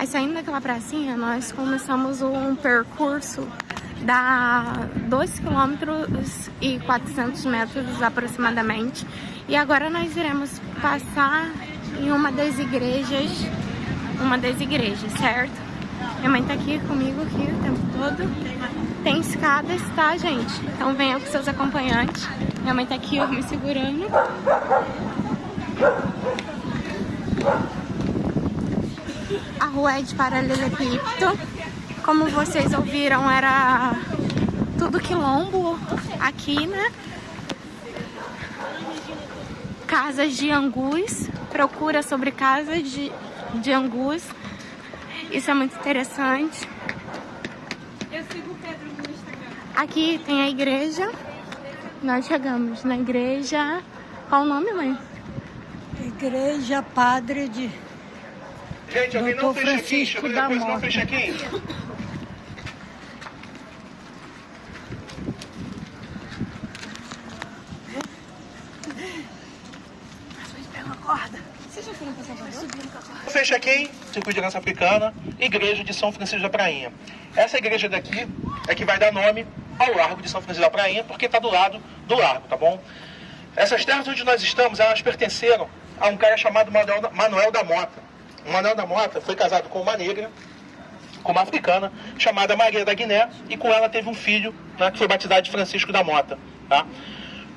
Aí saindo daquela pracinha, nós começamos um percurso da 2,4 km aproximadamente. E agora nós iremos passar em uma das igrejas, certo? Minha mãe tá aqui comigo aqui o tempo todo. Tem escadas, tá, gente? Então venham com seus acompanhantes. Minha mãe tá aqui, ó, me segurando. A rua é de paralelepípedo. Como vocês ouviram, era tudo quilombo aqui, né? Casas de angus. Procura sobre casas de angus. Isso é muito interessante. Eu sigo o Pedro no Instagram. Aqui tem a igreja. Nós chegamos na igreja. Qual o nome, mãe? Igreja Padre de Gente, alguém não fez check-in? Francisco Chegou da depois, não Mota. fez check-in? Fez check-in, Circuito de Aliança Africana, Igreja de São Francisco da Prainha. Essa igreja daqui é que vai dar nome ao Largo de São Francisco da Prainha, porque está do lado do largo, tá bom? Essas terras onde nós estamos, elas pertenceram a um cara chamado Manuel da Mota. O Manuel da Mota foi casado com uma negra, com uma africana, chamada Maria da Guiné, e com ela teve um filho, né, que foi batizado de Francisco da Mota, tá?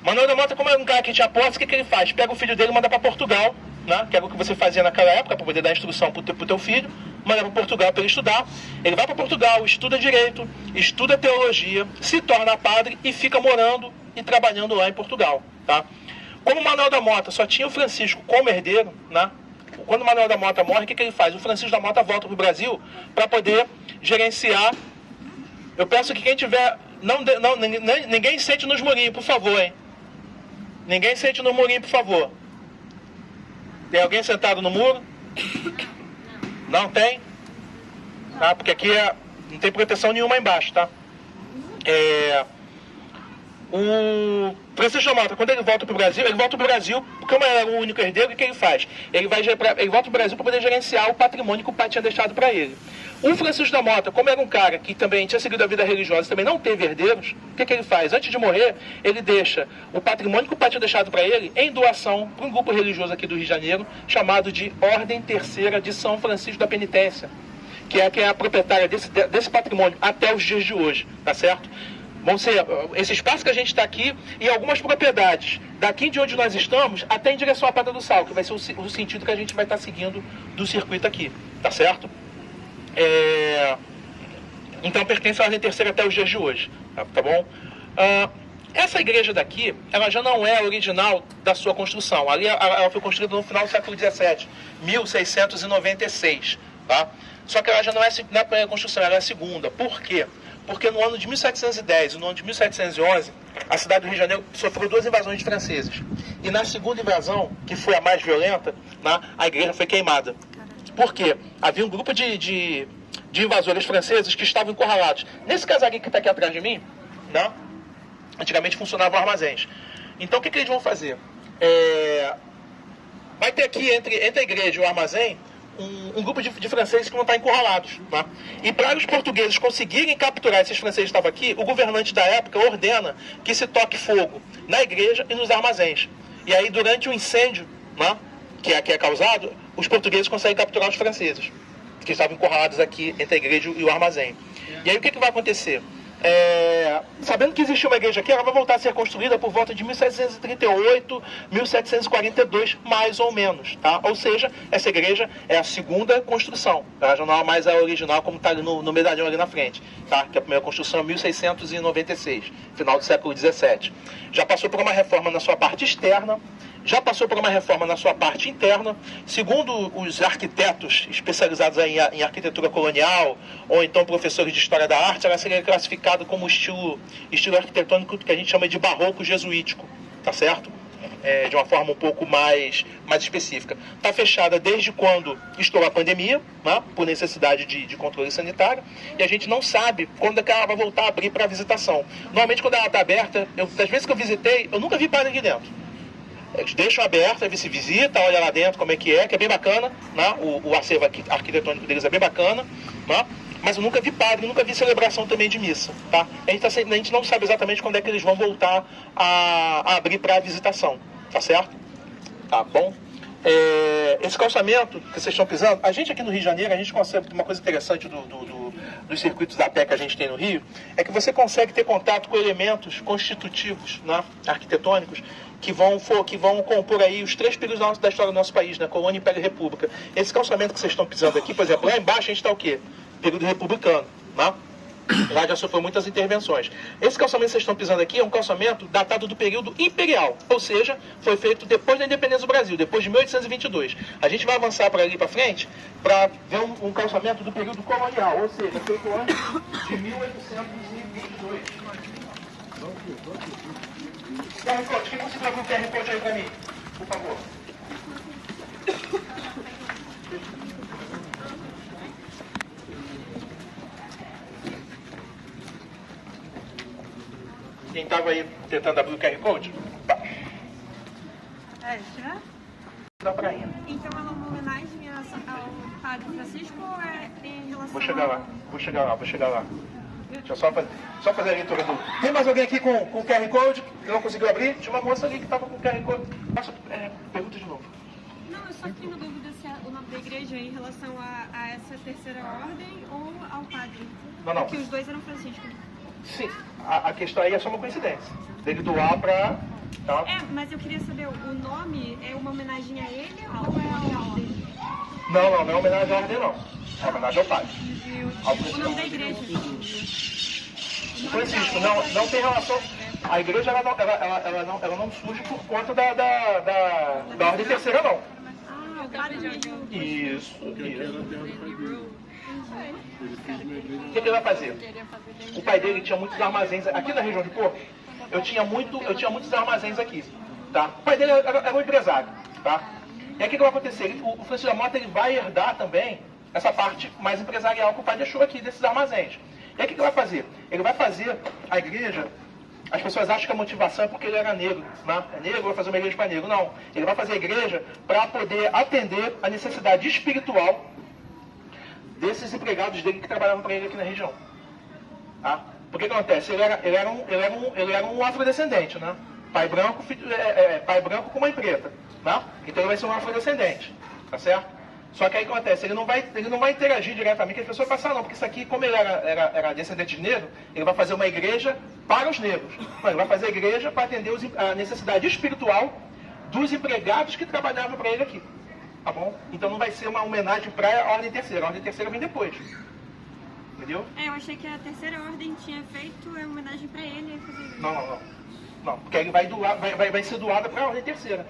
Manuel da Mota, como era um cara que tinha posse, o que ele faz? Pega o filho dele e manda para Portugal, né, que era o que você fazia naquela época, para poder dar instrução para o teu filho, manda para Portugal para ele estudar. Ele vai para Portugal, estuda Direito, estuda Teologia, se torna padre e fica morando e trabalhando lá em Portugal, tá? Como o Manuel da Mota só tinha o Francisco como herdeiro, né? Quando o Manuel da Mota morre, o que ele faz? O Francisco da Mota volta para o Brasil para poder gerenciar. Eu peço que quem tiver... ninguém sente nos murinhos, por favor, hein? Ninguém sente no murinho, por favor. Tem alguém sentado no muro? Não tem? Tá? Porque aqui não tem proteção nenhuma embaixo, tá? O Francisco da Mota, quando ele volta para o Brasil, como ele era o único herdeiro, o que ele faz? Ele volta para o Brasil para poder gerenciar o patrimônio que o pai tinha deixado para ele. O Francisco da Mota, como era um cara que também tinha seguido a vida religiosa, também não teve herdeiros, o que ele faz? Antes de morrer, ele deixa o patrimônio que o pai tinha deixado para ele em doação para um grupo religioso aqui do Rio de Janeiro, chamado de Ordem Terceira de São Francisco da Penitência, que é a proprietária desse patrimônio até os dias de hoje, tá certo? Vão ser esse espaço que a gente está aqui e algumas propriedades daqui de onde nós estamos até em direção à Pedra do Sal, que vai ser o sentido que a gente vai estar seguindo do circuito aqui, tá certo? Então pertence à Ordem Terceira até os dias de hoje, tá bom? Essa igreja daqui, ela já não é a original da sua construção. Ali ela foi construída no final do século XVII, 1696, tá? Só que ela já não é a primeira construção, ela é a segunda. Por quê? Porque no ano de 1710 e no ano de 1711, a cidade do Rio de Janeiro sofreu 2 invasões de franceses. E na segunda invasão, que foi a mais violenta, né, a igreja foi queimada. Por quê? Havia um grupo de invasores franceses que estavam encurralados. Nesse casarinho que está aqui atrás de mim, né, antigamente funcionavam armazéns. Então o que eles vão fazer? Vai ter aqui entre a igreja e o armazém um grupo de franceses que vão estar encurralados, tá? E para os portugueses conseguirem capturar esses franceses que estavam aqui, o governante da época ordena que se toque fogo na igreja e nos armazéns. E aí, durante o incêndio, né, que é causado, os portugueses conseguem capturar os franceses, que estavam encurralados aqui entre a igreja e o armazém. E aí, o que vai acontecer? Sabendo que existe uma igreja aqui, ela vai voltar a ser construída por volta de 1738, 1742, mais ou menos, tá? Ou seja, essa igreja é a segunda construção, tá? Já não é mais a original, como está ali no medalhão ali na frente, tá? Que a primeira construção é 1696, final do século XVII. Já passou por uma reforma na sua parte externa, já passou por uma reforma na sua parte interna. Segundo os arquitetos especializados em arquitetura colonial, ou então professores de história da arte, ela seria classificada como estilo arquitetônico que a gente chama de barroco jesuítico, tá certo? De uma forma um pouco mais específica. Está fechada desde quando estourou a pandemia, né, por necessidade de controle sanitário, e a gente não sabe quando é que ela vai voltar a abrir para visitação. Normalmente, quando ela está aberta, das vezes que eu visitei, eu nunca vi padre aqui dentro. Eles deixam aberto, aí você visita, olha lá dentro como é que é bem bacana, né? O acervo arquitetônico deles é bem bacana, né? Mas eu nunca vi padre, nunca vi celebração também de missa, tá? A gente não sabe exatamente quando é que eles vão voltar a abrir para a visitação, tá certo? Tá bom? Esse calçamento que vocês estão pisando, a gente aqui no Rio de Janeiro, a gente consegue, uma coisa interessante dos circuitos da pé que a gente tem no Rio, é que você consegue ter contato com elementos constitutivos, né, arquitetônicos, que vão compor aí os 3 períodos da história do nosso país, né, Colônia, Império e República. Esse calçamento que vocês estão pisando aqui, por exemplo, lá embaixo a gente está o quê? Período republicano, né? Lá já sofreu muitas intervenções. Esse calçamento que vocês estão pisando aqui é um calçamento datado do período imperial, ou seja, foi feito depois da independência do Brasil, depois de 1822. A gente vai avançar para ali para frente para ver um calçamento do período colonial, ou seja, feito antes de 1822. QR Code, quem conseguiu abrir o QR Code aí para mim, por favor? Quem estava aí tentando abrir o QR Code? Tá. Já? Dá pra ir. Então é uma homenagem ao Padre Francisco ou é em relação Vou chegar lá. Deixa eu só fazer a leitura do... Tem mais alguém aqui com o QR Code que não conseguiu abrir? Tinha uma moça ali que estava com o QR Code. Pergunta de novo. Não, eu só fiquei na dúvida se o nome da igreja é em relação a essa terceira ordem ou ao padre. Não. Porque os dois eram Francisco. Sim, a questão aí é só uma coincidência. Dele doar pra... Tá? Mas eu queria saber, o nome é uma homenagem a ele ou é a ordem? Não é homenagem à ordem, não. É homenagem ao padre. O nome da igreja? Francisco, não tem relação... A igreja, ela não surge por conta da ordem terceira, não. O padre mesmo. Isso. O que ele vai fazer? O pai dele tinha muitos armazéns aqui na região de Porto. Eu tinha muitos armazéns aqui, tá? O pai dele era um empresário, tá? E aí o que vai acontecer? O Francisco da Mota ele vai herdar também essa parte mais empresarial que o pai deixou aqui desses armazéns. E aí o que ele vai fazer? Ele vai fazer a igreja. As pessoas acham que a motivação é porque ele era negro, né? É negro, vai fazer uma igreja para negro. Não, ele vai fazer a igreja para poder atender a necessidade espiritual desses empregados dele que trabalhavam para ele aqui na região. Tá? Porque o que acontece? Ele era um afrodescendente, né? Pai branco, pai branco com mãe preta, né? Então ele vai ser um afrodescendente, tá certo? Só que aí acontece, ele não vai interagir diretamente, as pessoas pensam, não, porque isso aqui, como ele era descendente de negro, ele vai fazer uma igreja para os negros. Não, ele vai fazer a igreja para atender a necessidade espiritual dos empregados que trabalhavam para ele aqui. Tá bom? Então não vai ser uma homenagem para a ordem terceira. A ordem terceira vem depois. Entendeu? Eu achei que a terceira ordem tinha feito a homenagem para ele. Não, porque ele vai ser doada para a ordem terceira.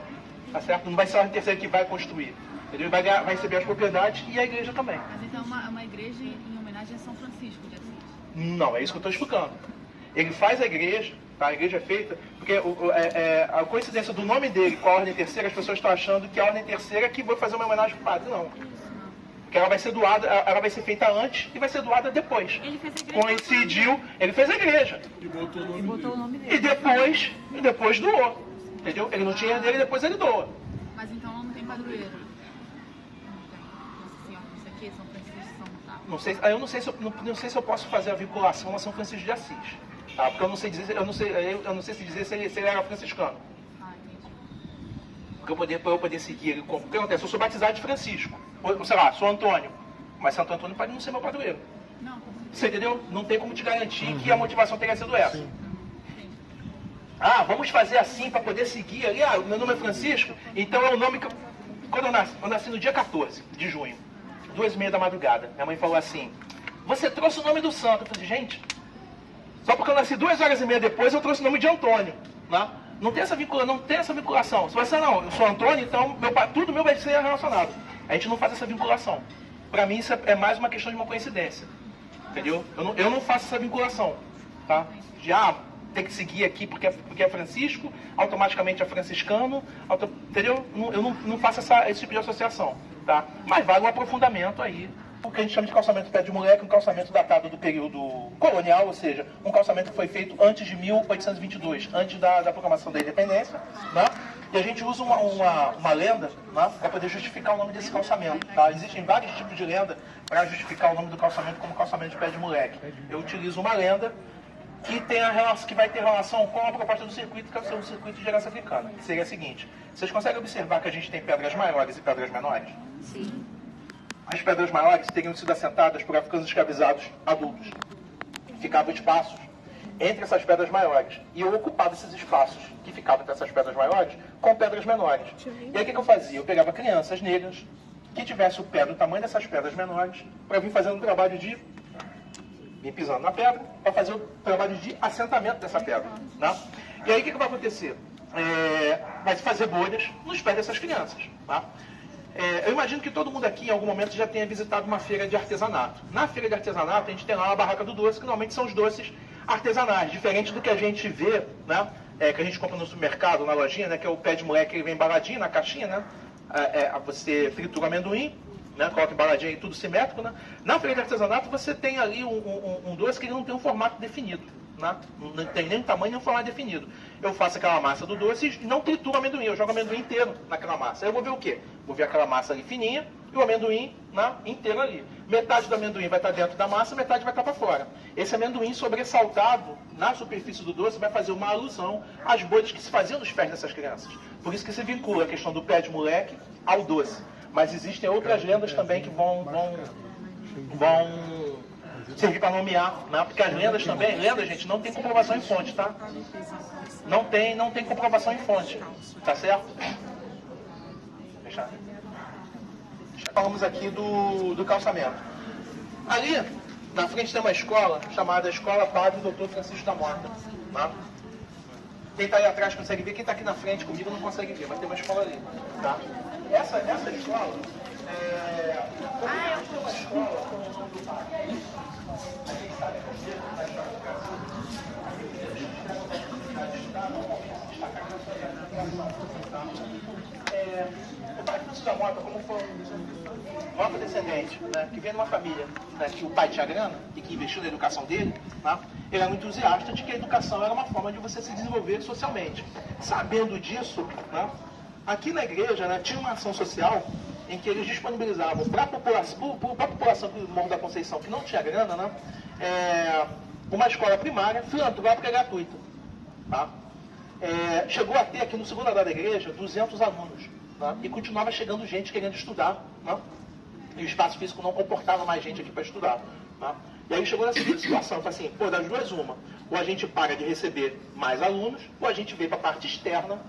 Tá certo? Não vai ser a ordem terceira que vai construir. Ele vai receber as propriedades e a igreja também. Mas então é uma igreja em homenagem a São Francisco de Assis? Não, é isso que eu estou explicando. Ele faz a igreja, tá? A igreja é feita, porque a coincidência do nome dele com a ordem terceira, as pessoas estão achando que a ordem terceira é que vai fazer uma homenagem para o padre. Não. Porque ela vai ser doada, ela vai ser feita antes e vai ser doada depois. Ele fez a igreja. Coincidiu, ele fez a igreja. E botou o nome dele. E depois doou. Entendeu? Ele não tinha herdeiro e depois ele doa. Mas então não tem padroeiro. Nossa Senhora, isso aqui, São Francisco, São Tá. Eu não sei se eu posso fazer a vinculação a São Francisco de Assis. Tá? Porque eu não sei se dizer se ele era franciscano. Porque para eu poder seguir ele como. O que acontece? Eu sou batizado de Francisco. Ou, sei lá, sou Antônio. Mas Santo Antônio pode não ser meu padroeiro. Não. Você entendeu? Não tem como te garantir que a motivação tenha sido essa. Sim. Vamos fazer assim para poder seguir ali. Meu nome é Francisco, então é o nome que eu... Quando eu nasci no dia 14 de junho, 2h30 da madrugada, minha mãe falou assim: você trouxe o nome do santo. Eu falei, gente, só porque eu nasci 2h30 depois, eu trouxe o nome de Antônio. Né? Não tem essa vinculação. Se você não, eu sou Antônio, então tudo meu vai ser relacionado. A gente não faz essa vinculação. Para mim, isso é mais uma questão de uma coincidência. Entendeu? Eu não faço essa vinculação. Tá? Tem que seguir aqui porque é Francisco, automaticamente é franciscano, entendeu? Eu não faço esse tipo de associação. Tá? Mas vale um aprofundamento aí. O que a gente chama de calçamento pé de moleque, um calçamento datado do período colonial, ou seja, um calçamento que foi feito antes de 1822, antes da proclamação da independência, né? E a gente usa uma lenda, né, para poder justificar o nome desse calçamento. Tá? Existem vários tipos de lenda para justificar o nome do calçamento como calçamento de pé de moleque. Eu utilizo uma lenda que vai ter relação com a proposta do circuito, que é o seu circuito de herança africana. Que seria a seguinte: vocês conseguem observar que a gente tem pedras maiores e pedras menores? Sim. As pedras maiores teriam sido assentadas por africanos escravizados adultos. Ficavam espaços entre essas pedras maiores. E eu ocupava esses espaços que ficavam entre essas pedras maiores com pedras menores. E aí o que eu fazia? Eu pegava crianças negras que tivessem o pé do tamanho dessas pedras menores para vir fazendo um trabalho de... vir pisando na pedra para fazer o trabalho de assentamento dessa pedra. Né? E aí o que vai acontecer? Vai se fazer bolhas nos pés dessas crianças. Tá? Eu imagino que todo mundo aqui, em algum momento, já tenha visitado uma feira de artesanato. Na feira de artesanato, a gente tem lá uma barraca do doce, que normalmente são os doces artesanais, diferente do que a gente vê, né? Que a gente compra no supermercado, na lojinha, né? Que é o pé de moleque, ele vem embaladinho na caixinha, né? Você tritura o amendoim, né? Coloca embaladinho aí, tudo simétrico, né? Na feira de artesanato, você tem ali um doce que ele não tem um formato definido. Né? Não tem nem um tamanho nem um formato definido. Eu faço aquela massa do doce e não trituro o amendoim, eu jogo o amendoim inteiro naquela massa. Aí eu vou ver o quê? Vou ver aquela massa ali fininha e o amendoim, né, inteiro ali. Metade do amendoim vai estar dentro da massa, metade vai estar para fora. Esse amendoim sobressaltado na superfície do doce vai fazer uma alusão às bolhas que se faziam nos pés dessas crianças. Por isso que se vincula a questão do pé de moleque ao doce. Mas existem outras lendas também que vão servir para nomear, né? Porque as lendas também, gente, não tem comprovação em fonte, tá? Não tem comprovação em fonte, tá certo? Falamos aqui do calçamento. Ali, na frente tem uma escola chamada Escola Padre Dr. Francisco da Mota. Tá? Quem está aí atrás consegue ver, quem está aqui na frente comigo não consegue ver, mas tem uma escola ali. Tá? Essa escola é uma escola com o nome do padre. A gente sabe que o pai Francisco da Mota, como foi um afrodescendente, né, que veio de uma família, né, que o pai tinha grana e que investiu na educação dele, né, ele era um entusiasta de que a educação era uma forma de você se desenvolver socialmente. Sabendo disso, né, aqui na igreja, né, tinha uma ação social em que eles disponibilizavam para a população do Morro da Conceição, que não tinha grana, né, uma escola primária filantrópica gratuita. Tá? Chegou a ter aqui no segundo andar da igreja 200 alunos. Tá? E continuava chegando gente querendo estudar. Tá? E o espaço físico não comportava mais gente aqui para estudar. Tá? E aí chegou nessa situação, foi assim, das duas uma. Ou a gente para de receber mais alunos, ou a gente vem para a parte externa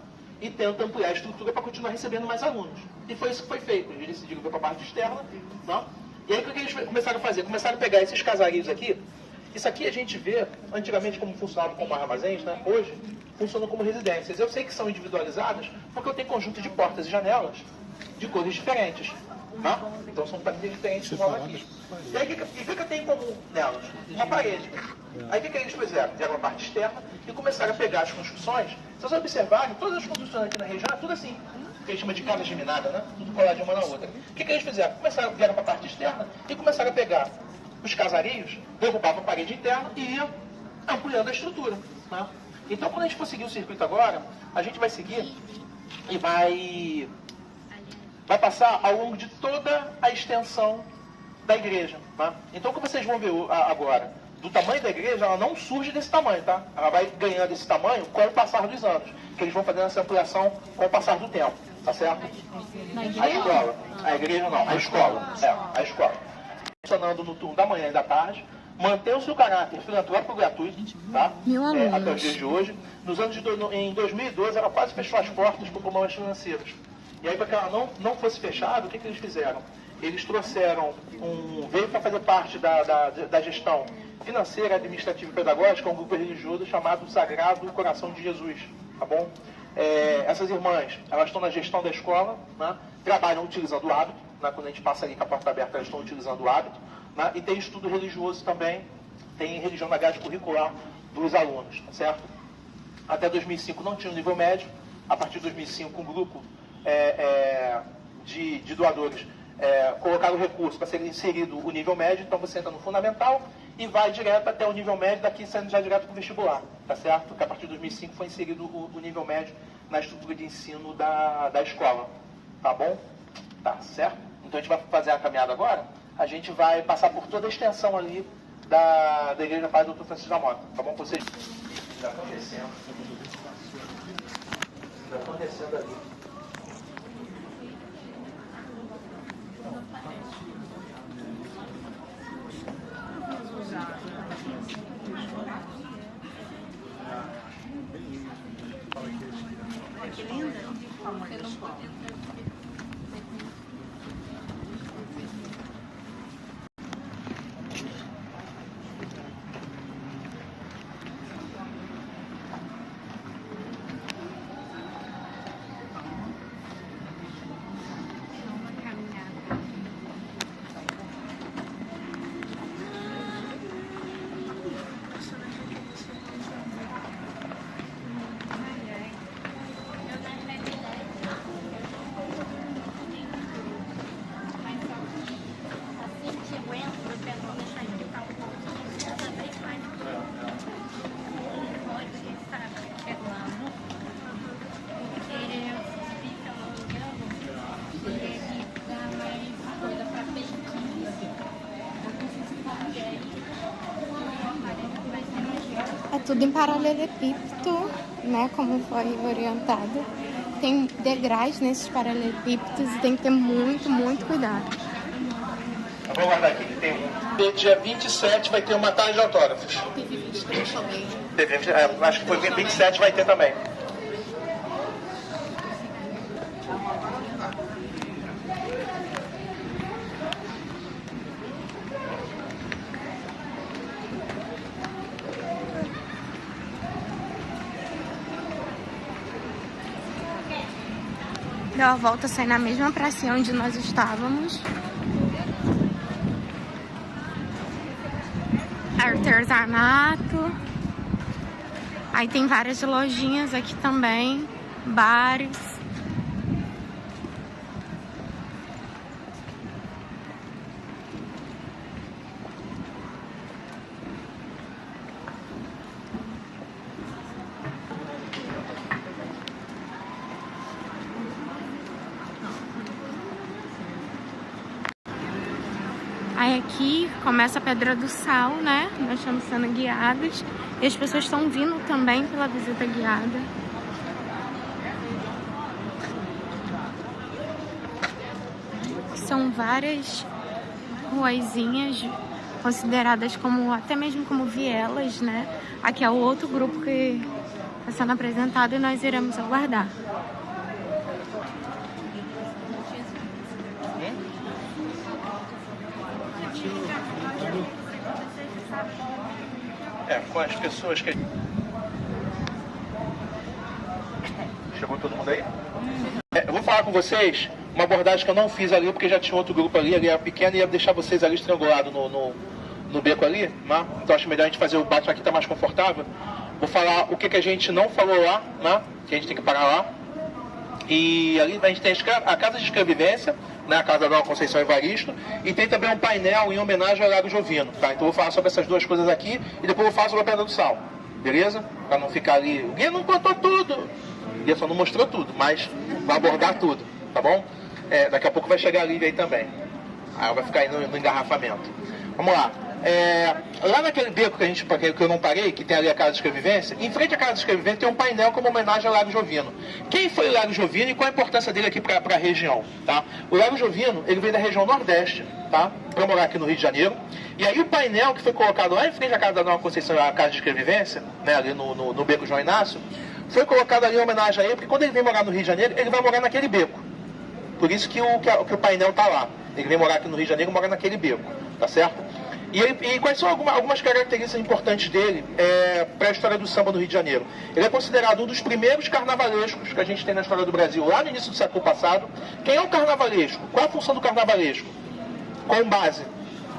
e tenta ampliar a estrutura para continuar recebendo mais alunos. E foi isso que foi feito. Eles decidiram vir para a parte externa. Tá? E aí o que eles começaram a fazer? Começaram a pegar esses casarinhos aqui. Isso aqui a gente vê, antigamente, como funcionava como armazéns, né? Hoje funcionam como residências. Eu sei que são individualizadas porque eu tenho conjunto de portas e janelas de cores diferentes. Tá? Então são paredes diferentes que moram aqui. E aí o que eu tenho em comum nelas? Uma parede. Aí o que eles fizeram? Fizeram uma parte externa e começaram a pegar as construções. Se vocês observarem, todas as construções aqui na região é tudo assim. Que a gente chama de casa geminada, né? Tudo colado uma na outra. O que eles fizeram? Vieram para a parte externa e começaram a pegar os casarios, derrubavam a parede interna e ia ampliando a estrutura. Né? Então, quando a gente conseguir o circuito agora, a gente vai seguir e vai passar ao longo de toda a extensão da igreja. Tá? Então, o que vocês vão ver agora, do tamanho da igreja, ela não surge desse tamanho, tá? Ela vai ganhando esse tamanho com o passar dos anos, que eles vão fazendo essa ampliação com o passar do tempo, tá certo? A escola. A igreja não, a escola. A escola. Funcionando no turno da manhã e da tarde, mantém o seu caráter filantrópico gratuito, tá? Até os dias de hoje. Em 2012, ela quase fechou as portas por problemas financeiros. E aí, para que ela não fosse fechada, o que eles fizeram? Eles trouxeram veio para fazer parte da gestão financeira, administrativa e pedagógica, um grupo religioso chamado Sagrado Coração de Jesus, tá bom? Essas irmãs, elas estão na gestão da escola, né? Trabalham utilizando o hábito, né? Quando a gente passa ali com a porta aberta, elas estão utilizando o hábito, né? E tem estudo religioso também, tem religião na grade curricular dos alunos, tá certo? Até 2005 não tinha o nível médio, a partir de 2005 um grupo de doadores colocar o recurso para ser inserido o nível médio, então você entra no fundamental e vai direto até o nível médio, daqui saindo já direto para o vestibular, tá certo? Porque a partir de 2005 foi inserido o nível médio na estrutura de ensino da escola, tá bom? Tá certo? Então a gente vai fazer a caminhada agora, a gente vai passar por toda a extensão ali da Igreja Padre Dr. Francisco da Mota, tá bom? Vocês já estão descendo. Já estão descendo ali. Que linda. É tudo em paralelepípedo, né, como foi orientado. Tem degraus nesses paralelepípedos e tem que ter muito, muito cuidado. Eu vou guardar aqui que tem um. Dia 27 vai ter uma tarde de autógrafos. Teve 23 também. Acho que foi 27 vai ter também. Deu a volta, saí na mesma pracinha onde nós estávamos. Artesanato. Aí tem várias lojinhas aqui também. Bares. Aí aqui começa a Pedra do Sal, né? Nós estamos sendo guiados. E as pessoas estão vindo também pela visita guiada. São várias ruazinhas consideradas como, até mesmo como vielas, né? Aqui é o outro grupo que está sendo apresentado e nós iremos aguardar. Com as pessoas que... Chegou todo mundo aí? Eu vou falar com vocês uma abordagem que eu não fiz ali, porque já tinha outro grupo ali era pequeno e ia deixar vocês ali estrangulados no beco ali, né? Então acho melhor a gente fazer o bate aqui, tá mais confortável. Vou falar o que a gente não falou lá, né? Que a gente tem que parar lá. E ali a gente tem a Casa de Escrevivência, né, a Casa da Conceição Evaristo, e tem também um painel em homenagem ao Lago Jovino, tá? Então eu vou falar sobre essas duas coisas aqui e depois eu vou falar sobre a Pedra do Sal, beleza? Para não ficar ali, o guia não contou tudo, o guia só não mostrou tudo, mas vai abordar tudo, tá bom? Daqui a pouco vai chegar a Lívia aí também, aí vai ficar aí no engarrafamento. Vamos lá. Lá naquele beco que eu não parei, que tem ali a Casa de Escrevivência, em frente à Casa de Escrevivência tem um painel como homenagem ao Lago Jovino. Quem foi o Lago Jovino e qual a importância dele aqui para a região? Tá? O Lago Jovino, ele veio da região Nordeste, tá? Para morar aqui no Rio de Janeiro. E aí o painel que foi colocado lá em frente à Casa da Nova Conceição, a Casa de Escrevivência, né, ali no beco João Inácio, foi colocado ali em homenagem a ele, porque quando ele vem morar no Rio de Janeiro, ele vai morar naquele beco. Por isso que o painel tá lá. Ele vem morar aqui no Rio de Janeiro e mora naquele beco, tá certo? E quais são algumas características importantes dele para a história do samba no Rio de Janeiro? Ele é considerado um dos primeiros carnavalescos que a gente tem na história do Brasil, lá no início do século passado. Quem é o carnavalesco? Qual a função do carnavalesco? Com base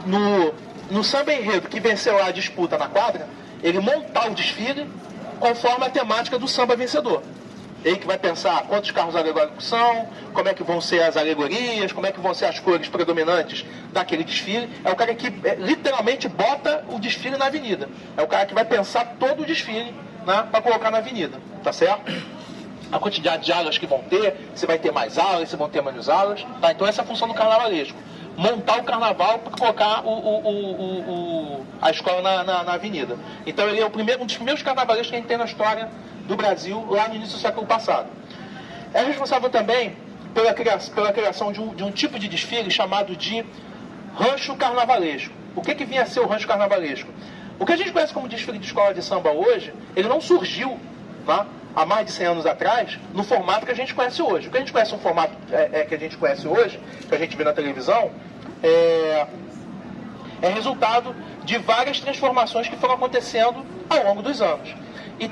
no samba enredo que venceu a disputa na quadra, ele montar o desfile conforme a temática do samba vencedor. Ele que vai pensar quantos carros alegóricos são, como é que vão ser as alegorias, como é que vão ser as cores predominantes daquele desfile. É o cara que literalmente bota o desfile na avenida. É o cara que vai pensar todo o desfile, né, para colocar na avenida, tá certo? A quantidade de alas que vão ter, se vai ter mais alas, se vão ter menos alas, tá? Então essa é a função do carnavalesco. Montar o carnaval para colocar a escola na avenida. Então ele é um dos primeiros carnavalescos que a gente tem na história do Brasil, lá no início do século passado. É responsável também pela criação de um tipo de desfile chamado de rancho carnavalesco. O que vinha a ser o rancho carnavalesco? O que a gente conhece como desfile de escola de samba hoje, ele não surgiu, tá, há mais de 100 anos atrás, no formato que a gente conhece hoje. O que a gente conhece, um formato que a gente conhece hoje, que a gente vê na televisão, é resultado de várias transformações que foram acontecendo ao longo dos anos. E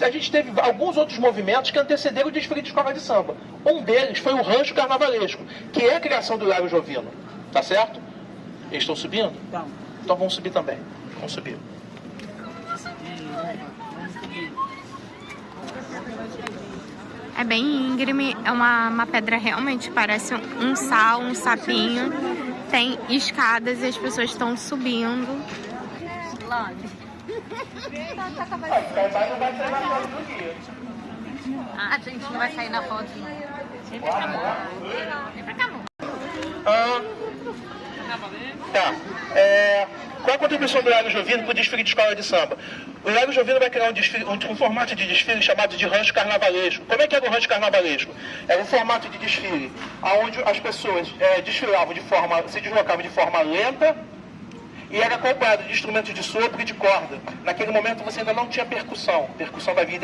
a gente teve alguns outros movimentos que antecederam o desfile de escola de samba. Um deles foi o rancho carnavalesco, que é a criação do Hilário Jovino. Tá certo? Eles estão subindo? Não. Então vamos subir também. Vamos subir. É bem íngreme, é uma pedra realmente, parece um sal, um sapinho. Tem escadas e as pessoas estão subindo. A gente não vai sair na foto. Vem pra cá, amor. Vem pra cá, amor. Tá. Qual é a contribuição do Hilário Jovino para o desfile de escola de samba? O Hilário Jovino vai criar um formato de desfile chamado de rancho carnavalesco. Como é que era o rancho carnavalesco? Era um formato de desfile onde as pessoas se deslocavam de forma lenta e era acompanhado de instrumentos de sopro e de corda. Naquele momento você ainda não tinha percussão. Percussão vai vir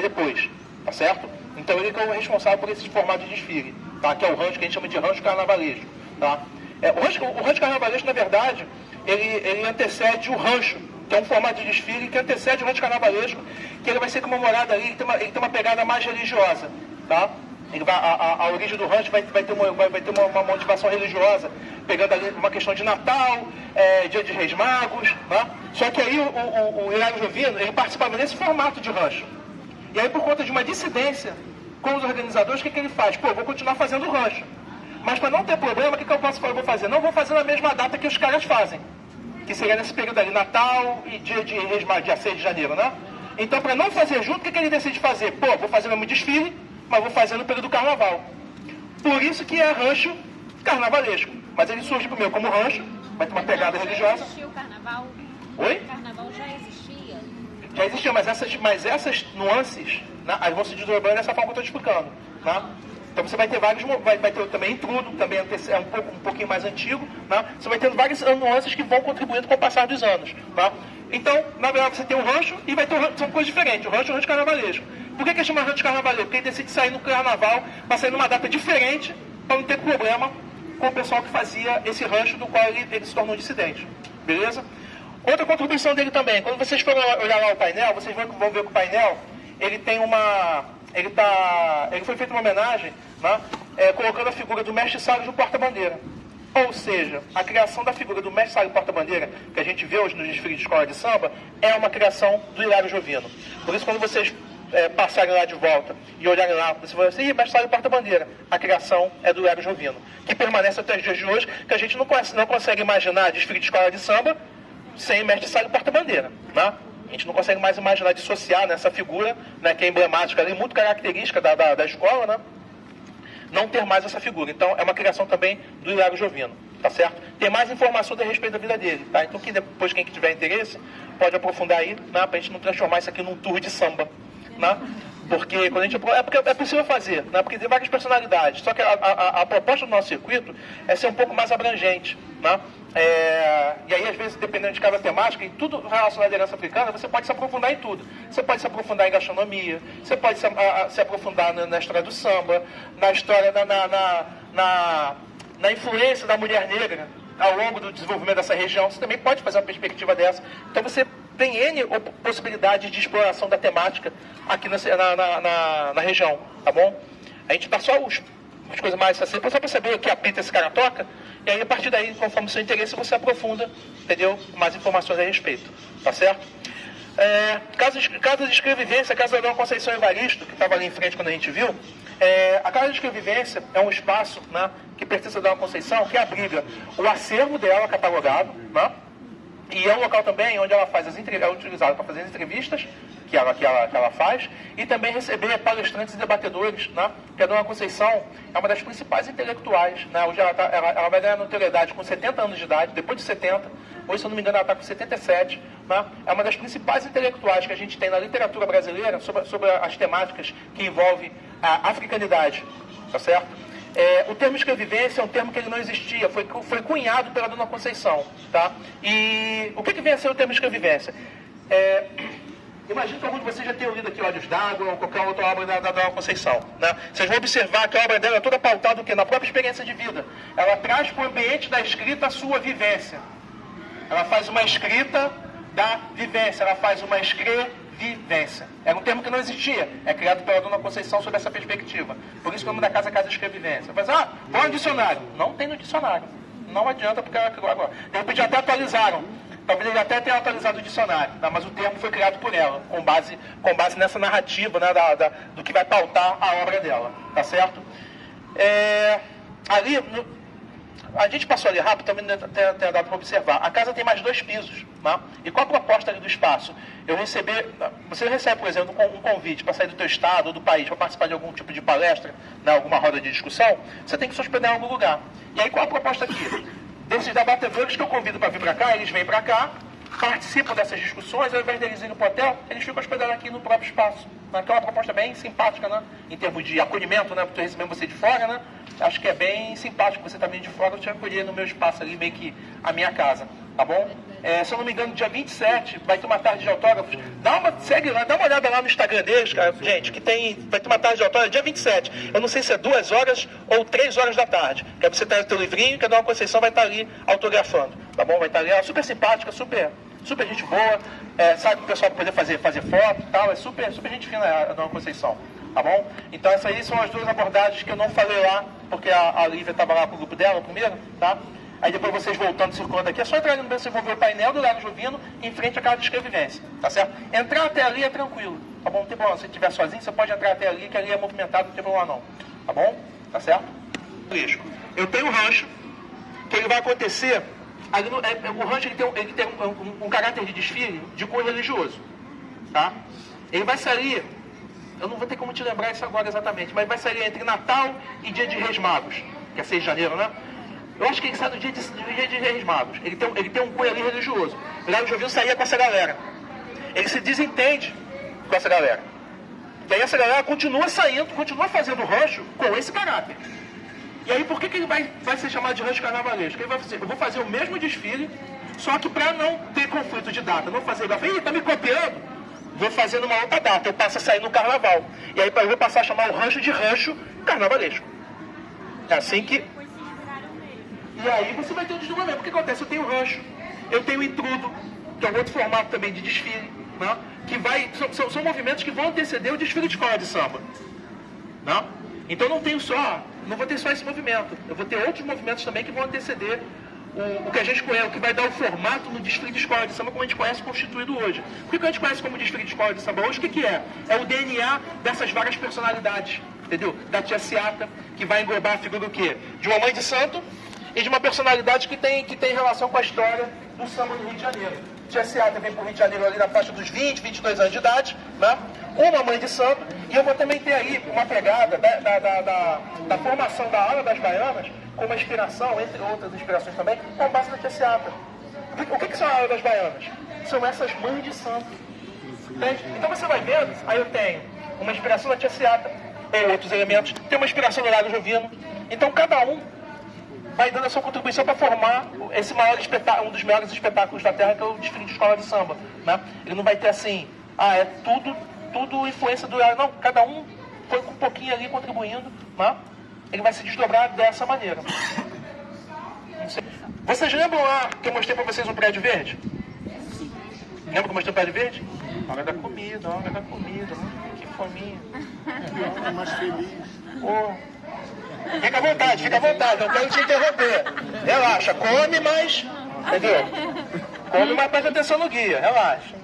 depois, tá certo? Então ele é o responsável por esse formato de desfile, tá? Que é o rancho, que a gente chama de rancho carnavalesco, tá? O rancho carnavalesco, na verdade, ele antecede o rancho, que é um formato de desfile que antecede o rancho carnavalesco, que ele vai ser comemorado ali, ele tem uma pegada mais religiosa, tá? A origem do rancho vai ter uma motivação religiosa, pegando ali uma questão de Natal, Dia de Reis Magos, tá? Só que aí o Hilário Jovino, ele participava desse formato de rancho. E aí, por conta de uma dissidência com os organizadores, o que ele faz? Pô, eu vou continuar fazendo o rancho. Mas para não ter problema, o que eu vou fazer? Não vou fazer na mesma data que os caras fazem, que seria nesse período ali, Natal e dia de Reis Magos, dia 6 de janeiro, né? Então, para não fazer junto, o que ele decide fazer? Pô, vou fazer o mesmo desfile, mas vou fazer no período do carnaval. Por isso que é rancho carnavalesco. Mas ele surge primeiro como rancho, vai ter uma pegada religiosa. Já existia o carnaval? Oi? O carnaval já existia? Já existia, mas essas nuances, né, aí vão se desdobrando nessa forma que eu estou explicando, né? Então você vai ter vários, vai ter também intrudo, também é um pouquinho mais antigo, né? Você vai tendo várias nuances que vão contribuindo com o passar dos anos, tá? Então, na verdade, você tem um rancho e vai ter são coisas diferentes. O rancho é um rancho carnavalesco. Por que chama rancho carnavalesco? Porque ele decide sair no carnaval, para sair numa data diferente, para não ter problema com o pessoal que fazia esse rancho, do qual ele se tornou dissidente. Beleza? Outra contribuição dele também, quando vocês forem olhar lá o painel, vocês vão ver que o painel, ele tem ele foi feito uma homenagem, né, colocando a figura do mestre Salles no porta-bandeira. Ou seja, a criação da figura do mestre Salles no porta-bandeira, que a gente vê hoje nos desfiles de escola de samba, é uma criação do Hilário Jovino. Por isso, quando vocês passarem lá de volta e olharem lá, você vai dizer, mestre Salles no porta-bandeira. A criação é do Hilário Jovino, que permanece até os dias de hoje, que a gente não consegue imaginar desfile de escola de samba sem mestre Salles no porta-bandeira, né? A gente não consegue mais imaginar, dissociar nessa figura, né, que é emblemática ali, muito característica da escola, né? Não ter mais essa figura. Então, é uma criação também do Hilário Jovino, tá certo? Tem mais informações a respeito da vida dele, tá? Então, depois, quem tiver interesse, pode aprofundar aí, né, pra gente não transformar isso aqui num tour de samba, né? Porque quando a gente é possível fazer, né? Porque tem várias personalidades. Só que a proposta do nosso circuito é ser um pouco mais abrangente, né? E aí, às vezes, dependendo de cada temática, em tudo relacionado à herança africana, você pode se aprofundar em tudo. Você pode se aprofundar em gastronomia, você pode se aprofundar na história do samba, na história, na influência da mulher negra ao longo do desenvolvimento dessa região. Você também pode fazer uma perspectiva dessa. Então, você tem N possibilidades de exploração da temática aqui na região, tá bom? A gente dá só as coisas mais assim, só para saber que apita esse cara toca, e aí a partir daí, conforme o seu interesse, você aprofunda, entendeu? Mais informações a respeito, tá certo? Casa de Escrevivência, a Casa da Dona Conceição Evaristo, que estava ali em frente quando a gente viu. A Casa de Escrevivência é um espaço, né, que pertence à Dona Conceição, que abriga o acervo dela catalogado, né, e é um local também onde ela faz é utilizado para fazer as entrevistas que ela faz, e também receber palestrantes e debatedores, né? Porque a Dona Conceição é uma das principais intelectuais, né? Hoje ela vai ganhar notoriedade com 70 anos de idade, depois de 70, hoje, se eu não me engano, ela está com 77, né? É uma das principais intelectuais que a gente tem na literatura brasileira sobre as temáticas que envolvem a africanidade, tá certo? O termo escrevivência é um termo que ele não existia, foi cunhado pela Dona Conceição, tá? E o que vem a ser o termo escrevivência? Imagino que algum de vocês já tenham lido aqui Olhos d'Água ou qualquer outra obra da Dona Conceição, né? Vocês vão observar que a obra dela é toda pautada na própria experiência de vida. Ela traz para o ambiente da escrita a sua vivência. Ela faz uma escrita da vivência, ela faz uma escrevivência. Era um termo que não existia, é criado pela Dona Conceição sob essa perspectiva. Por isso que o nome da casa é Casa de Escrevivência. Mas, põe no dicionário. Não tem no dicionário. Não adianta, porque ela criou agora. De repente até atualizaram. Talvez ele até tenha atualizado o dicionário, tá? Mas o termo foi criado por ela, com base nessa narrativa, né, do que vai pautar a obra dela, tá certo? A gente passou ali rápido, também tem dado para observar. A casa tem mais 2 pisos, tá? E qual a proposta ali do espaço? Você recebe, por exemplo, um convite para sair do teu estado ou do país para participar de algum tipo de palestra, né, alguma roda de discussão, você tem que se hospedar em algum lugar. E aí qual a proposta aqui? Desses debatedores que eu convido para vir para cá, eles vêm para cá, participam dessas discussões, ao invés deles irem para o hotel, eles ficam hospedados aqui no próprio espaço. Então é uma proposta bem simpática, né? Em termos de acolhimento, né? Porque eu recebendo você de fora, né? Acho que é bem simpático você também de fora, eu te acolher no meu espaço ali, meio que a minha casa, tá bom? Se eu não me engano, dia 27 vai ter uma tarde de autógrafos. Segue lá, dá uma olhada lá no Instagram deles, cara, gente, vai ter uma tarde de autógrafos dia 27. Eu não sei se é 2 horas ou 3 horas da tarde. Que aí você traz o teu livrinho, que a Dona Conceição vai estar ali autografando, tá bom? Vai estar ali, ela é super simpática, super gente boa, sabe, o pessoal poder fazer foto e tal, é super gente fina a Dona Conceição, tá bom? Então essas aí são as 2 abordagens que eu não falei lá, porque a Lívia estava lá com o grupo dela primeiro, tá? Aí depois vocês voltando, circulando aqui, é só entrar no banco, vocês vão ver o painel do Largo Jovino em frente à Casa de Escrevivência, tá certo? Entrar até ali é tranquilo, tá bom? Não tem problema, se você estiver sozinho, você pode entrar até ali, que ali é movimentado, não tem problema não, tá bom? Tá certo? Eu tenho um rancho, que ele vai acontecer, o rancho ele tem um caráter de desfile de cunho religioso, tá? Ele vai sair, eu não vou ter como te lembrar isso agora exatamente, mas vai sair entre Natal e Dia de Reis Magos, que é 6 de janeiro, né? Eu acho que ele sai no dia de Reis Magos. Ele tem um cunho ali religioso. O Largo Jovino saía com essa galera. Ele se desentende com essa galera. E aí essa galera continua saindo, continua fazendo rancho com esse caráter. E aí por que ele vai ser chamado de rancho carnavalesco? Ele vai dizer, eu vou fazer o mesmo desfile, só que para não ter conflito de data, não fazer igual, tá me copiando? Vou fazer numa outra data, eu passo a sair no carnaval. E aí eu vou passar a chamar o rancho de rancho carnavalesco. É assim que... E aí você vai ter um desdobramento. O que acontece? Eu tenho rancho, eu tenho intrudo, que é um outro formato também de desfile, né? Que são movimentos que vão anteceder o desfile de escola de samba. Né? Então não vou ter só esse movimento. Eu vou ter outros movimentos também que vão anteceder o que a gente conhece, o que vai dar o formato no desfile de escola de samba como a gente conhece constituído hoje. O que a gente conhece como desfile de escola de samba hoje, o que é? É o DNA dessas várias personalidades, entendeu? Da tia Seata, que vai englobar a figura do quê? De uma mãe de santo e de uma personalidade que tem relação com a história do samba no Rio de Janeiro. Tia Seata vem para o Rio de Janeiro ali na faixa dos 20, 22 anos de idade, né? Uma mãe de santo, e eu vou também ter aí uma pegada da formação da ala das baianas, com uma inspiração, entre outras inspirações também, com base na Tia Seata. O que são a ala das baianas? São essas mães de santo. Entende? Então você vai vendo, aí eu tenho uma inspiração da Tia Seata, ou outros elementos, tem uma inspiração do Largo Jovino. Então cada um vai dando a sua contribuição para formar esse um dos maiores espetáculos da Terra, que é o desfile de escola de samba. Né? Ele não vai ter assim, é tudo influência do... Não, cada um foi com um pouquinho ali contribuindo, né? Ele vai se desdobrar dessa maneira. Vocês lembram lá que eu mostrei para vocês um prédio verde? Lembra que eu mostrei um prédio verde? Hora da comida, que fominha. Fica mais feliz. Fica à vontade, não quero te interromper. Relaxa, come, mas... Entendeu? Come, mas presta atenção no guia, relaxa.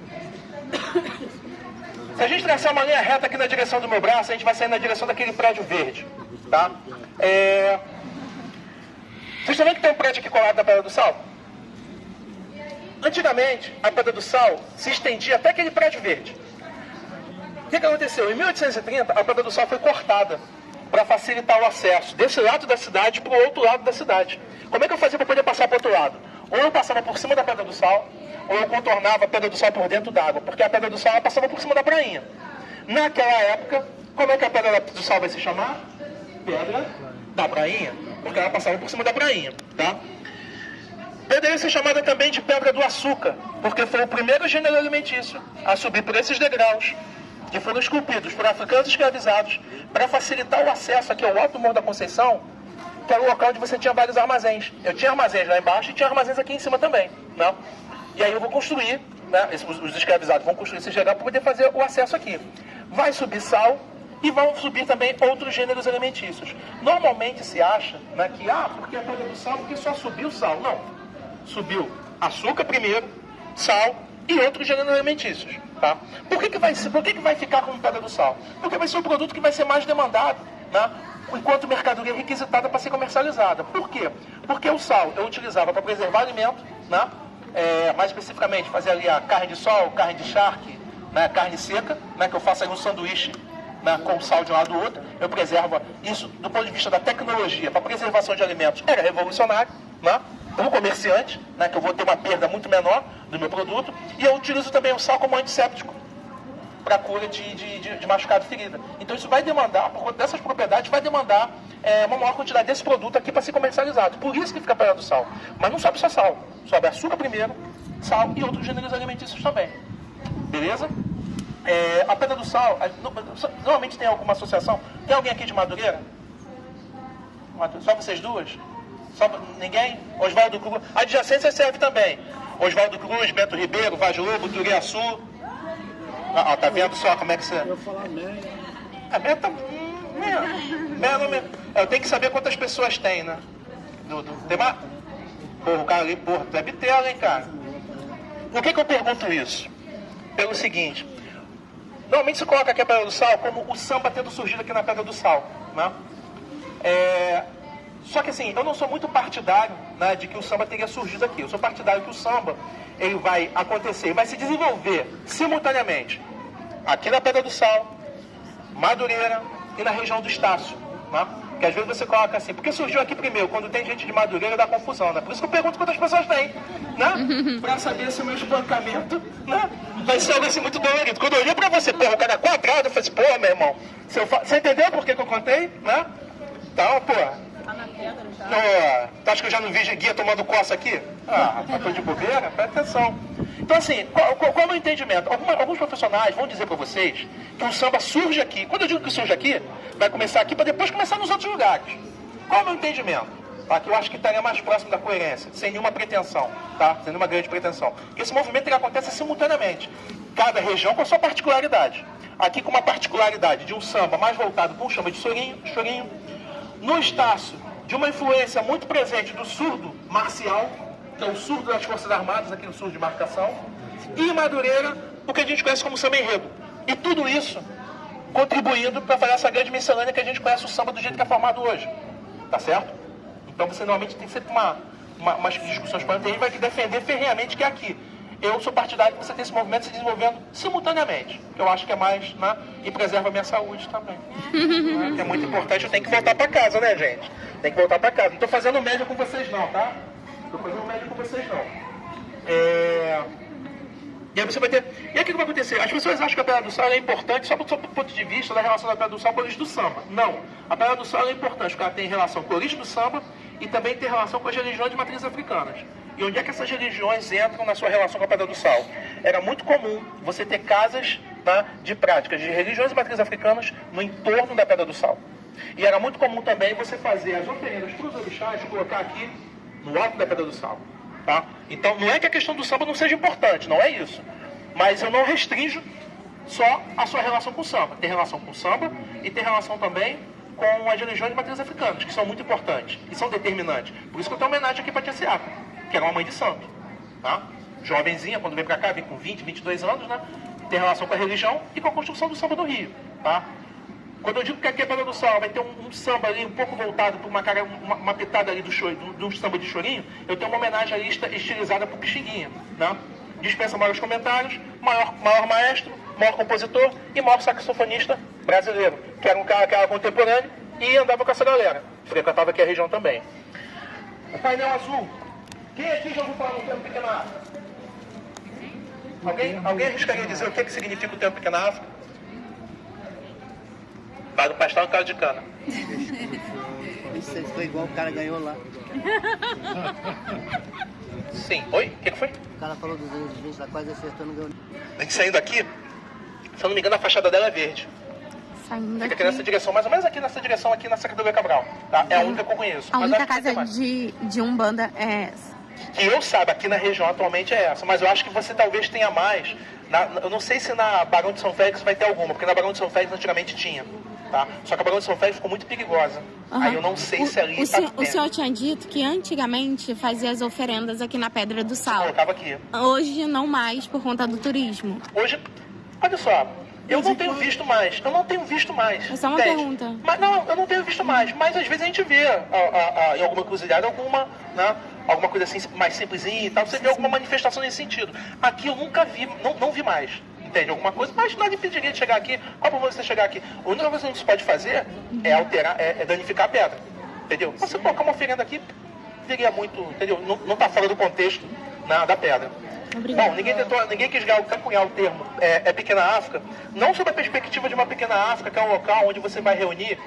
Se a gente traçar uma linha reta aqui na direção do meu braço, a gente vai sair na direção daquele prédio verde, tá? Vocês estão vendo que tem um prédio aqui colado na Pedra do Sal? Antigamente, a Pedra do Sal se estendia até aquele prédio verde. O que aconteceu? Em 1830, a Pedra do Sal foi cortada para facilitar o acesso desse lado da cidade para o outro lado da cidade. Como é que eu fazia para poder passar para o outro lado? Ou eu passava por cima da Pedra do Sal, ou eu contornava a Pedra do Sal por dentro d'água, porque a Pedra do Sal passava por cima da prainha. Naquela época, como é que a Pedra do Sal vai se chamar? Pedra da Prainha, porque ela passava por cima da prainha, tá? Poderia ser chamada também de Pedra do Açúcar, porque foi o primeiro gênero alimentício a subir por esses degraus, que foram esculpidos por africanos escravizados, para facilitar o acesso aqui ao Alto do Morro da Conceição, que era o local onde você tinha vários armazéns. Eu tinha armazéns lá embaixo e tinha armazéns aqui em cima também, né? E aí eu vou construir, né, os escravizados vão construir esse degrau para poder fazer o acesso aqui. Vai subir sal e vão subir também outros gêneros alimentícios. Normalmente se acha, né, que, porque a Pedra do Sal, porque só subiu sal. Não. Subiu açúcar primeiro, sal e outros gêneros alimentícios. Tá? Por que vai ficar como Pedra do Sal? Porque vai ser um produto que vai ser mais demandado, né, enquanto mercadoria requisitada para ser comercializada. Por quê? Porque o sal eu utilizava para preservar alimento, né, mais especificamente fazer ali a carne de sol, carne de charque, né, carne seca, né, que eu faço aí um sanduíche, né, com sal de um lado do outro. Eu preservo isso do ponto de vista da tecnologia para preservação de alimentos. Era revolucionário, né? Como comerciante, né, que eu vou ter uma perda muito menor do meu produto, e eu utilizo também o sal como antisséptico para cura de machucado e ferida. Então isso vai demandar, por conta dessas propriedades, vai demandar uma maior quantidade desse produto aqui para ser comercializado. Por isso que fica a Pedra do Sal. Mas não sobe só sal, sobe açúcar primeiro, sal e outros gêneros alimentícios também. Beleza? A Pedra do Sal, normalmente tem alguma associação. Tem alguém aqui de Madureira? Só vocês duas? Só ninguém? Oswaldo Cruz. A adjacência serve também. Oswaldo Cruz, Beto Ribeiro, Vaz Lobo, Turiaçu. Tá vendo só como é que você... Eu falar meia. A meia tá... Eu tenho que saber quantas pessoas tem, né? Tem mais? Porra, o cara ali, tu é bitela, hein, cara? Por que eu pergunto isso? Pelo seguinte... Normalmente se coloca aqui a Pedra do Sal como o samba tendo surgido aqui na Pedra do Sal, né? Só que assim, eu não sou muito partidário, né, de que o samba teria surgido aqui. Eu sou partidário que o samba ele vai acontecer, vai se desenvolver simultaneamente aqui na Pedra do Sal, Madureira e na região do Estácio, né? Que às vezes você coloca assim, porque surgiu aqui primeiro, quando tem gente de Madureira dá confusão, né? Por isso que eu pergunto quantas pessoas tem, né? Pra saber se o meu espancamento, né, vai ser algo assim muito dolorido. Quando eu olhei pra você, o cara é quadrado, eu falei assim, pô, meu irmão, você entendeu por que eu contei, né? Então, tu acha que eu já não vi guia tomando coça aqui? Tô de bobeira? Presta atenção. Então assim, qual é o meu entendimento? Alguns profissionais vão dizer para vocês que o samba surge aqui. Quando eu digo que surge aqui, vai começar aqui para depois começar nos outros lugares. Qual é o meu entendimento? Tá? Que eu acho que estaria mais próximo da coerência, sem nenhuma pretensão, tá? Sem nenhuma grande pretensão. Porque esse movimento ele acontece simultaneamente. Cada região com a sua particularidade. Aqui com uma particularidade de um samba mais voltado para um chama de chorinho. No Estácio, de uma influência muito presente do surdo marcial, que é o surdo das Forças Armadas, aqui no surdo de marcação, e Madureira, o que a gente conhece como samba enredo. E tudo isso contribuindo para fazer essa grande miscelânea que a gente conhece o samba do jeito que é formado hoje. Tá certo? Então você normalmente tem sempre umas discussões para ter, vai defender ferrenhamente que é aqui. Eu sou partidário que você tem esse movimento se desenvolvendo simultaneamente, que eu acho que é mais, né, e preserva a minha saúde também. Né, que é muito importante, eu tenho que voltar para casa, né, gente? Tem que voltar para casa. Não estou fazendo média com vocês não, tá? Estou fazendo média com vocês não. E aí você vai ter... E aí o que vai acontecer? As pessoas acham que a Pedra do Sal é importante só do ponto de vista da relação da Pedra do Sal com a origem do samba. Não. A Pedra do Sal é importante porque ela tem relação com a origem do samba e também tem relação com as religiões de matrizes africanas. E onde é que essas religiões entram na sua relação com a Pedra do Sal? Era muito comum você ter casas, tá, de práticas de religiões de matrizes africanas no entorno da Pedra do Sal. E era muito comum também você fazer as oferendas para os orixás e colocar aqui no alto da Pedra do Sal. Tá? Então não é que a questão do samba não seja importante, não é isso. Mas eu não restringo só a sua relação com o samba. Tem relação com o samba e tem relação também com as religiões de matrizes africanas, que são muito importantes e são determinantes. Por isso que eu tenho homenagem aqui para a Tia Seata, que era uma mãe de santo. Tá? Jovenzinha, quando veio para cá, veio com 20, 22 anos, né? tem relação com a religião e com a construção do samba do Rio, tá? Quando eu digo que a Quebrada do Sal vai ter um samba ali um pouco voltado para uma pitada ali do samba de chorinho, eu tenho uma homenagem ali estilizada para o Pixinguinha, né? Dispensa maiores comentários, maior maestro, maior compositor e maior saxofonista brasileiro, que era um cara que era contemporâneo e andava com essa galera, frequentava aqui a região também. O painel azul. Quem aqui já ouviu falar no termo Pequena África? Alguém arriscaria dizer o que significa o termo Pequena África? Para o pastel e um caldo de cana. Isso foi igual o cara ganhou lá. Sim. Oi? O que foi? O cara falou 220 lá, quase acertou, não ganhou. A gente saindo aqui, se eu não me engano, a fachada dela é verde. Saindo Fica aqui. aqui nessa direção, mais ou menos aqui nessa direção, aqui na Secretaria Cabral. Tá? É a única que eu conheço. A Mas única acho que casa tem mais. de Umbanda é essa. Que eu saiba, aqui na região atualmente é essa. Mas eu acho que você talvez tenha mais. Eu não sei se na Barão de São Félix vai ter alguma, porque na Barão de São Félix antigamente tinha. Tá? Só que a Barão de São Félix ficou muito perigosa. Uhum. Aí eu não sei se ali o tá senhor tinha dito que antigamente fazia as oferendas aqui na Pedra do Sal. colocava aqui. Hoje não mais por conta do turismo. Hoje, olha só, eu não tenho visto mais. Eu não tenho visto mais. É só uma entende? pergunta. Mas não, eu não tenho visto mais. Mas às vezes a gente vê em alguma cruzilhada, alguma coisa assim mais simplesinha e tal. Você vê alguma manifestação nesse sentido. Aqui eu nunca vi, não vi mais. Entende? Alguma coisa, mas nada impediria de chegar aqui. Qual o problema de você chegar aqui? A única coisa que você pode fazer é alterar, é danificar a pedra. Entendeu? Você colocar uma oferenda aqui, viria muito, entendeu? Não está fora do contexto da pedra. Obrigada. Bom, ninguém quis cunhar o termo Pequena África, não sob a perspectiva de uma Pequena África, que é um local onde você vai reunir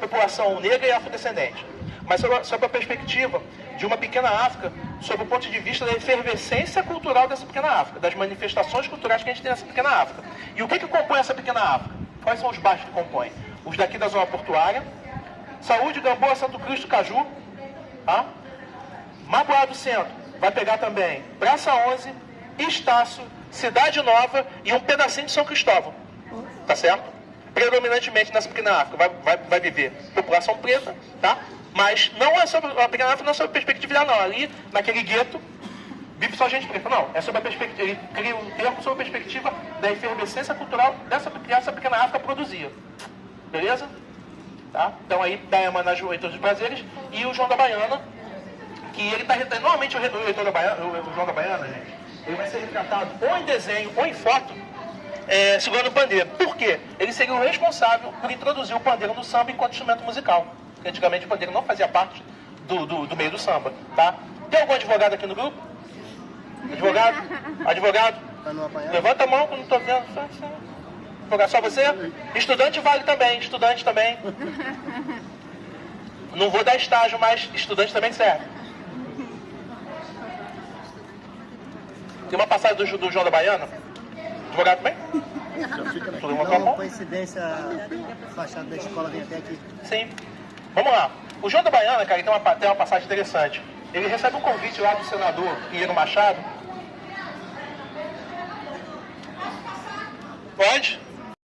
população negra e afrodescendente, mas sob a perspectiva de uma Pequena África, sob o ponto de vista da efervescência cultural dessa Pequena África, das manifestações culturais que a gente tem nessa Pequena África. E o que compõe essa Pequena África? Quais são os bairros que compõem? Os daqui da zona portuária, Saúde, Gamboa, Santo Cristo, Caju, tá? Mabuá do Centro, vai pegar também Praça 11, Estácio, Cidade Nova e um pedacinho de São Cristóvão, tá certo? Predominantemente nessa Pequena África vai viver população preta, tá? Mas não é sobre a Pequena África, não é sobre a perspectiva, não. Ali, naquele gueto, vive só gente preta. Não, é sobre a perspectiva, ele cria um termo sobre a perspectiva da efervescência cultural que essa Pequena África produzia. Beleza? Tá? Então aí, Diamana, o Heitor dos Prazeres e o João da Baiana, que ele está retratado. Normalmente o Heitor da Baiana, o João da Baiana, gente, ele vai ser retratado ou em desenho ou em foto, segurando o pandeiro. Por quê? Ele seria o responsável por introduzir o pandeiro no samba enquanto instrumento musical. Porque antigamente o pandeiro não fazia parte do meio do samba, tá? Tem algum advogado aqui no grupo? Advogado? Advogado? Levanta a mão que eu não estou vendo. Advogado, só você? Estudante vale também, estudante também. Não vou dar estágio, mas estudante também serve. Tem uma passagem do João da Baiana? Advogado também? Não, coincidência, a fachada da escola vem até aqui. Sim. Vamos lá. O João da Baiana, cara, tem uma passagem interessante. Ele recebe um convite lá do senador Pinheiro Machado. Pode?